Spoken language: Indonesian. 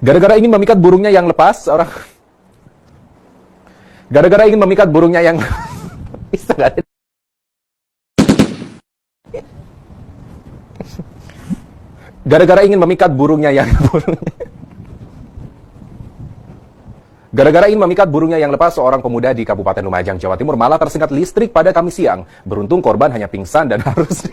Gara-gara ingin memikat burungnya yang lepas, seorang gara-gara ingin memikat burungnya yang bisa nggak ada? Gara-gara ingin memikat burungnya yang Gara-gara ingin memikat burungnya yang lepas, seorang pemuda di Kabupaten Lumajang, Jawa Timur malah tersengat listrik pada Kamis siang. Beruntung korban hanya pingsan dan harus